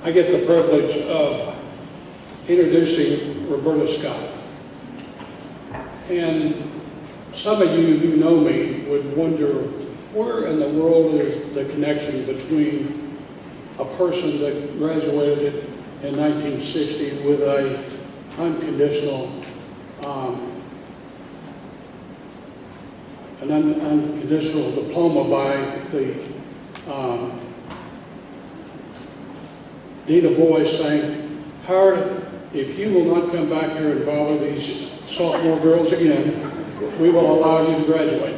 I get the privilege of introducing Roberta Scott. And some of you who know me would wonder, where in the world is the connection between a person that graduated in 1960 with an unconditional diploma by the Dean of Boys saying, Howard, if you will not come back here and bother these sophomore girls again, we will allow you to graduate.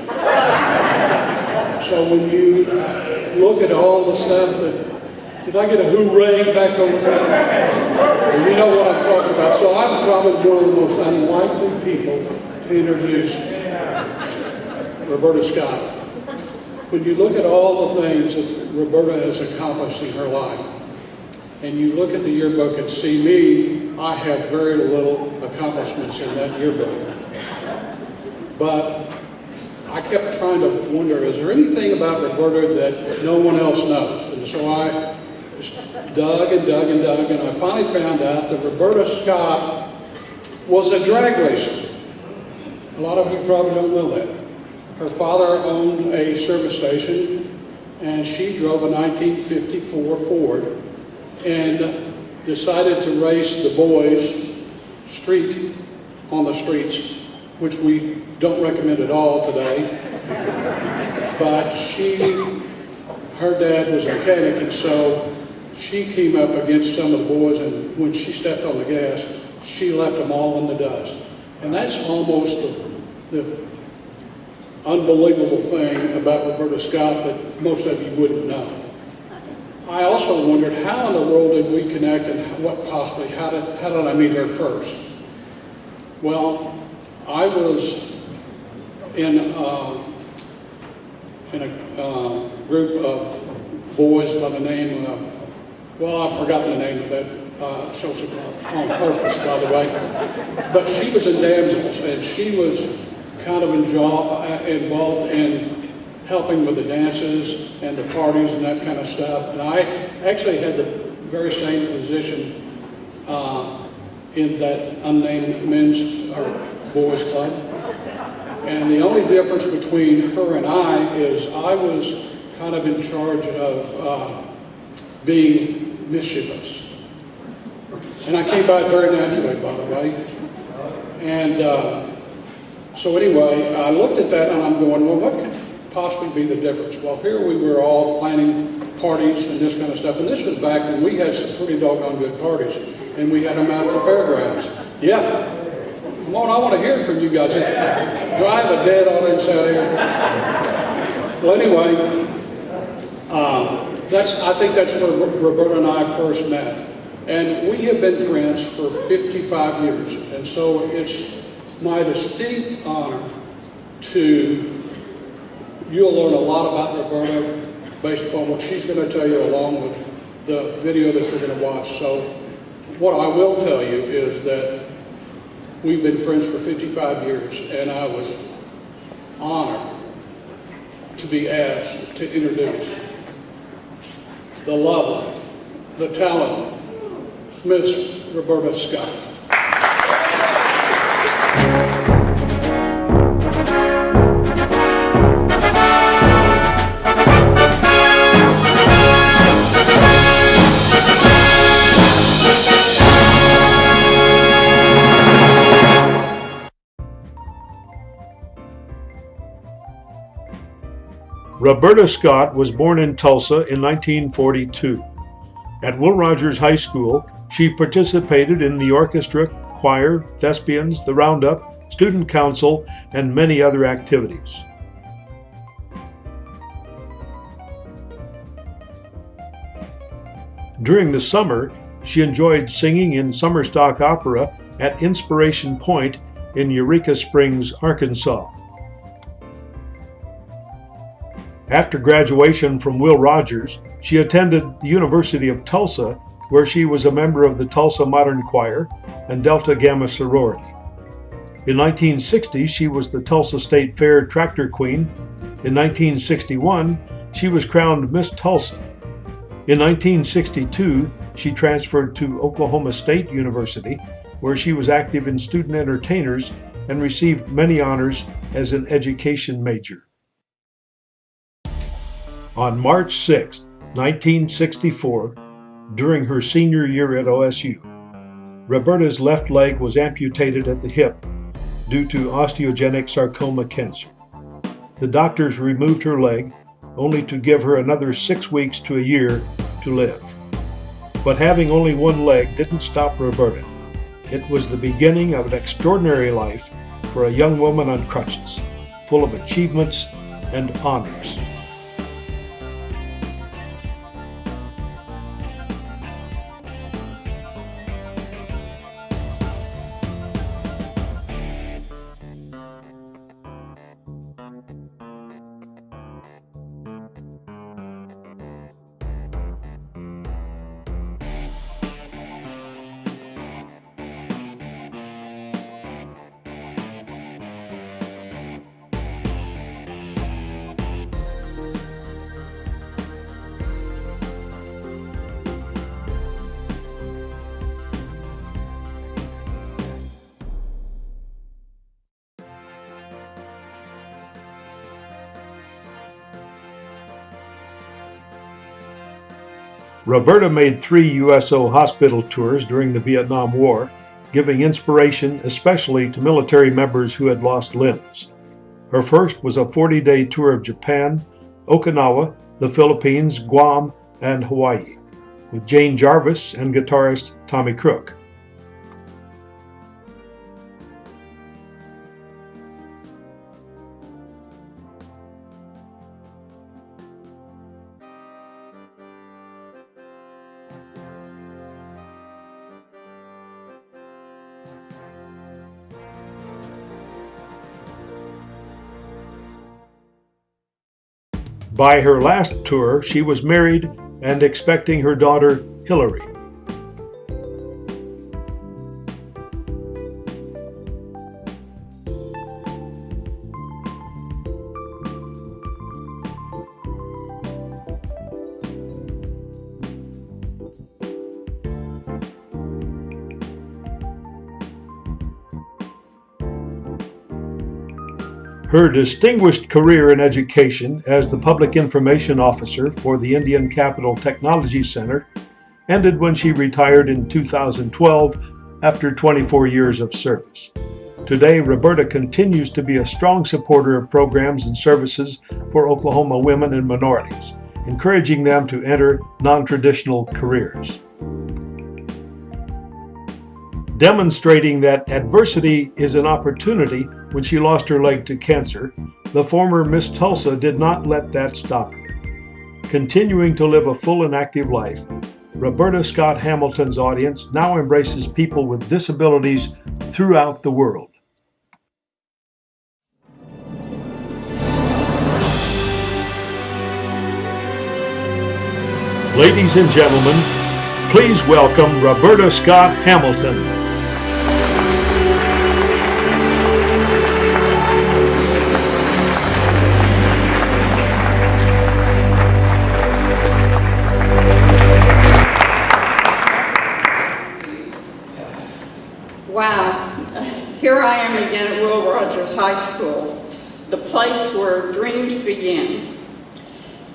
So when you look at all the stuff that, did I get a hooray back over there? Well, you know what I'm talking about. So I'm probably one of the most unlikely people to introduce Roberta Scott. When you look at all the things that Roberta has accomplished in her life, and you look at the yearbook and see me, I have very little accomplishments in that yearbook. But I kept trying to wonder, is there anything about Roberta that no one else knows? And so I dug and dug and dug, and I finally found out that Roberta Scott was a drag racer. A lot of you probably don't know that. Her father owned a service station, and she drove a 1954 Ford and decided to race the boys on the streets, which we don't recommend at all today. But her dad was a mechanic, and so she came up against some of the boys, and when she stepped on the gas, she left them all in the dust. And that's almost the unbelievable thing about Roberta Scott that most of you wouldn't know. I also wondered, how in the world did we connect, and how did I meet her first? Well, I was in a group of boys by the name of, well, I've forgotten the name of that social club on purpose, by the way. But she was in damsels, and she was kind of involved in helping with the dances and the parties and that kind of stuff. And I actually had the very same position in that unnamed men's or boys club. And the only difference between her and I is I was kind of in charge of being mischievous. And I came by it very naturally, by the way. And so anyway, I looked at that and I'm going, well, what could possibly be the difference? Well, here we were all planning parties and this kind of stuff. And this was back when we had some pretty doggone good parties. And we had them at the fairgrounds. Yeah. Come on, I want to hear from you guys. Do I have a dead audience out here? Well, anyway, I think that's where Roberta and I first met. And we have been friends for 55 years. And so it's my distinct honor you'll learn a lot about Roberta based upon what she's going to tell you along with the video that you're going to watch. So what I will tell you is that we've been friends for 55 years, and I was honored to be asked to introduce the lovely, the talented Miss Roberta Scott. Roberta Scott was born in Tulsa in 1942. At Will Rogers High School, she participated in the orchestra, choir, thespians, the roundup, student council, and many other activities. During the summer, she enjoyed singing in summer stock opera at Inspiration Point in Eureka Springs, Arkansas. After graduation from Will Rogers, she attended the University of Tulsa, where she was a member of the Tulsa Modern Choir and Delta Gamma sorority. In 1960, she was the Tulsa State Fair Tractor Queen. In 1961, she was crowned Miss Tulsa. In 1962, she transferred to Oklahoma State University, where she was active in student entertainers and received many honors as an education major. On March 6, 1964, during her senior year at OSU, Roberta's left leg was amputated at the hip due to osteogenic sarcoma cancer. The doctors removed her leg, only to give her another 6 weeks to a year to live. But having only one leg didn't stop Roberta. It was the beginning of an extraordinary life for a young woman on crutches, full of achievements and honors. Roberta made 3 USO hospital tours during the Vietnam War, giving inspiration especially to military members who had lost limbs. Her first was a 40-day tour of Japan, Okinawa, the Philippines, Guam, and Hawaii, with Jane Jarvis and guitarist Tommy Crook. By her last tour, she was married and expecting her daughter, Hillary. Her distinguished career in education as the Public Information Officer for the Indian Capital Technology Center ended when she retired in 2012 after 24 years of service. Today, Roberta continues to be a strong supporter of programs and services for Oklahoma women and minorities, encouraging them to enter non-traditional careers. Demonstrating that adversity is an opportunity when she lost her leg to cancer, the former Miss Tulsa did not let that stop her. Continuing to live a full and active life, Roberta Scott Hamilton's audience now embraces people with disabilities throughout the world. Ladies and gentlemen, please welcome Roberta Scott Hamilton. Wow, here I am again at Will Rogers High School, the place where dreams begin.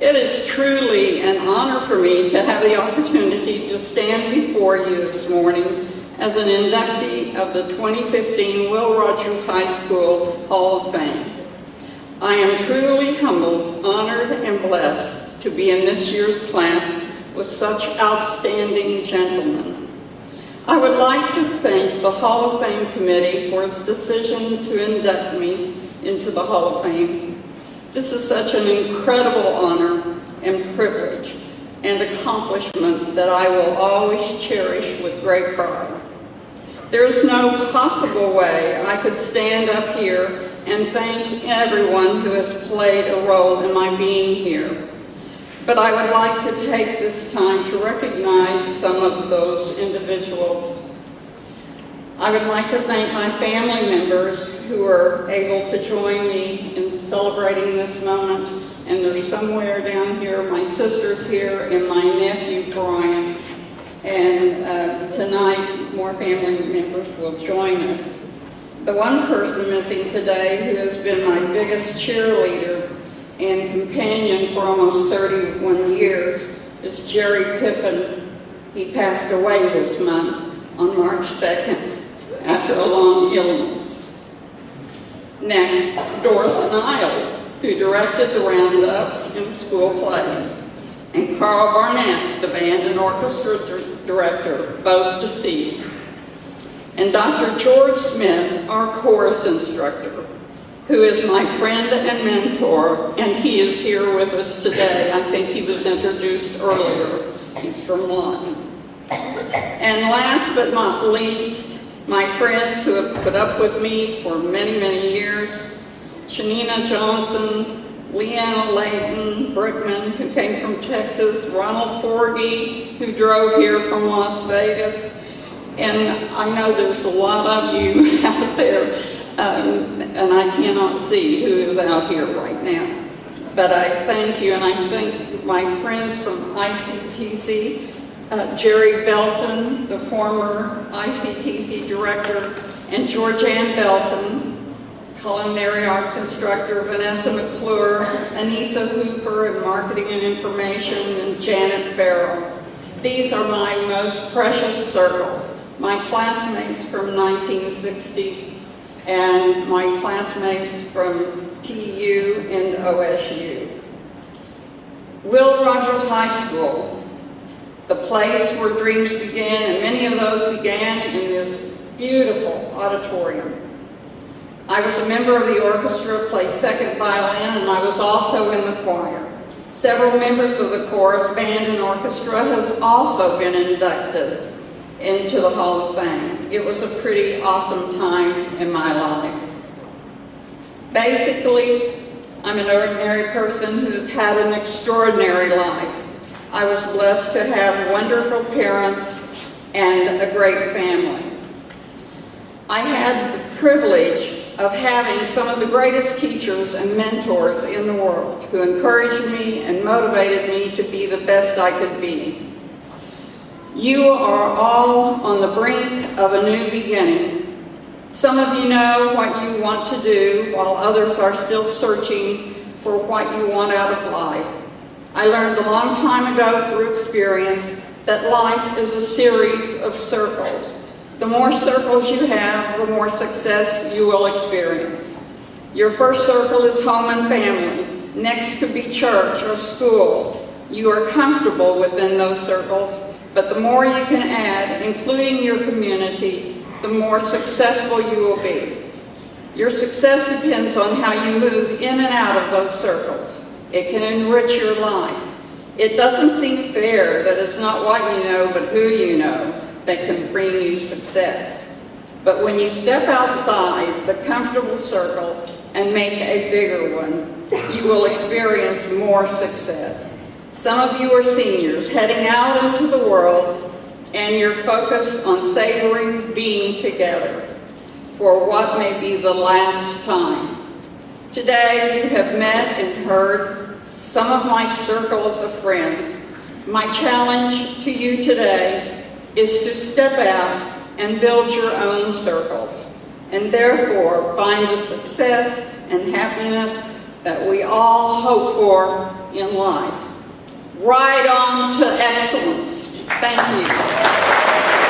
It is truly an honor for me to have the opportunity to stand before you this morning as an inductee of the 2015 Will Rogers High School Hall of Fame. I am truly humbled, honored, and blessed to be in this year's class with such outstanding gentlemen. I would like to thank the Hall of Fame Committee for its decision to induct me into the Hall of Fame. This is such an incredible honor and privilege and accomplishment that I will always cherish with great pride. There is no possible way I could stand up here and thank everyone who has played a role in my being here. But I would like to take this time to recognize some of those individuals. I would like to thank my family members who are able to join me in celebrating this moment and they're somewhere down here. My sister's here, and my nephew, Brian. And tonight, more family members will join us. The one person missing today who has been my biggest cheerleader and companion for almost 31 years is Jerry Pippin. He passed away this month on March 2nd after a long illness. Next, Doris Niles, who directed the Roundup and school plays, and Carl Barnett, the band and orchestra director, both deceased. And Dr. George Smith, our chorus instructor, who is my friend and mentor, and he is here with us today. I think he was introduced earlier. He's from London. And last but not least, my friends who have put up with me for many, many years, Shanina Johnson, Leanna Layton Brickman, who came from Texas, Ronald Forgy, who drove here from Las Vegas, and I know there's a lot of you out there, and I cannot see who is out here right now. But I thank you, and I thank my friends from ICTC, Jerry Belton, the former ICTC director, and Georgianne Belton, culinary arts instructor, Vanessa McClure, Anissa Hooper in marketing and information, and Janet Farrell. These are my most precious circles, my classmates from 1960 and my classmates from TU and OSU. Will Rogers High School, the place where dreams began, and many of those began in this beautiful auditorium. I was a member of the orchestra, played second violin, and I was also in the choir. Several members of the chorus, band, and orchestra have also been inducted into the Hall of Fame. It was a pretty awesome time in my life. Basically, I'm an ordinary person who's had an extraordinary life. I was blessed to have wonderful parents and a great family. I had the privilege of having some of the greatest teachers and mentors in the world who encouraged me and motivated me to be the best I could be. You are all on the brink of a new beginning. Some of you know what you want to do, while others are still searching for what you want out of life. I learned a long time ago through experience that life is a series of circles. The more circles you have, the more success you will experience. Your first circle is home and family. Next could be church or school. You are comfortable within those circles, but the more you can add, including your community, the more successful you will be. Your success depends on how you move in and out of those circles. It can enrich your life. It doesn't seem fair that it's not what you know, but who you know that can bring you success. But when you step outside the comfortable circle and make a bigger one, you will experience more success. Some of you are seniors heading out into the world, and you're focused on savoring being together for what may be the last time. Today you have met and heard some of my circles of friends. My challenge to you today is to step out and build your own circles, and therefore find the success and happiness that we all hope for in life. Ride on to excellence. Thank you.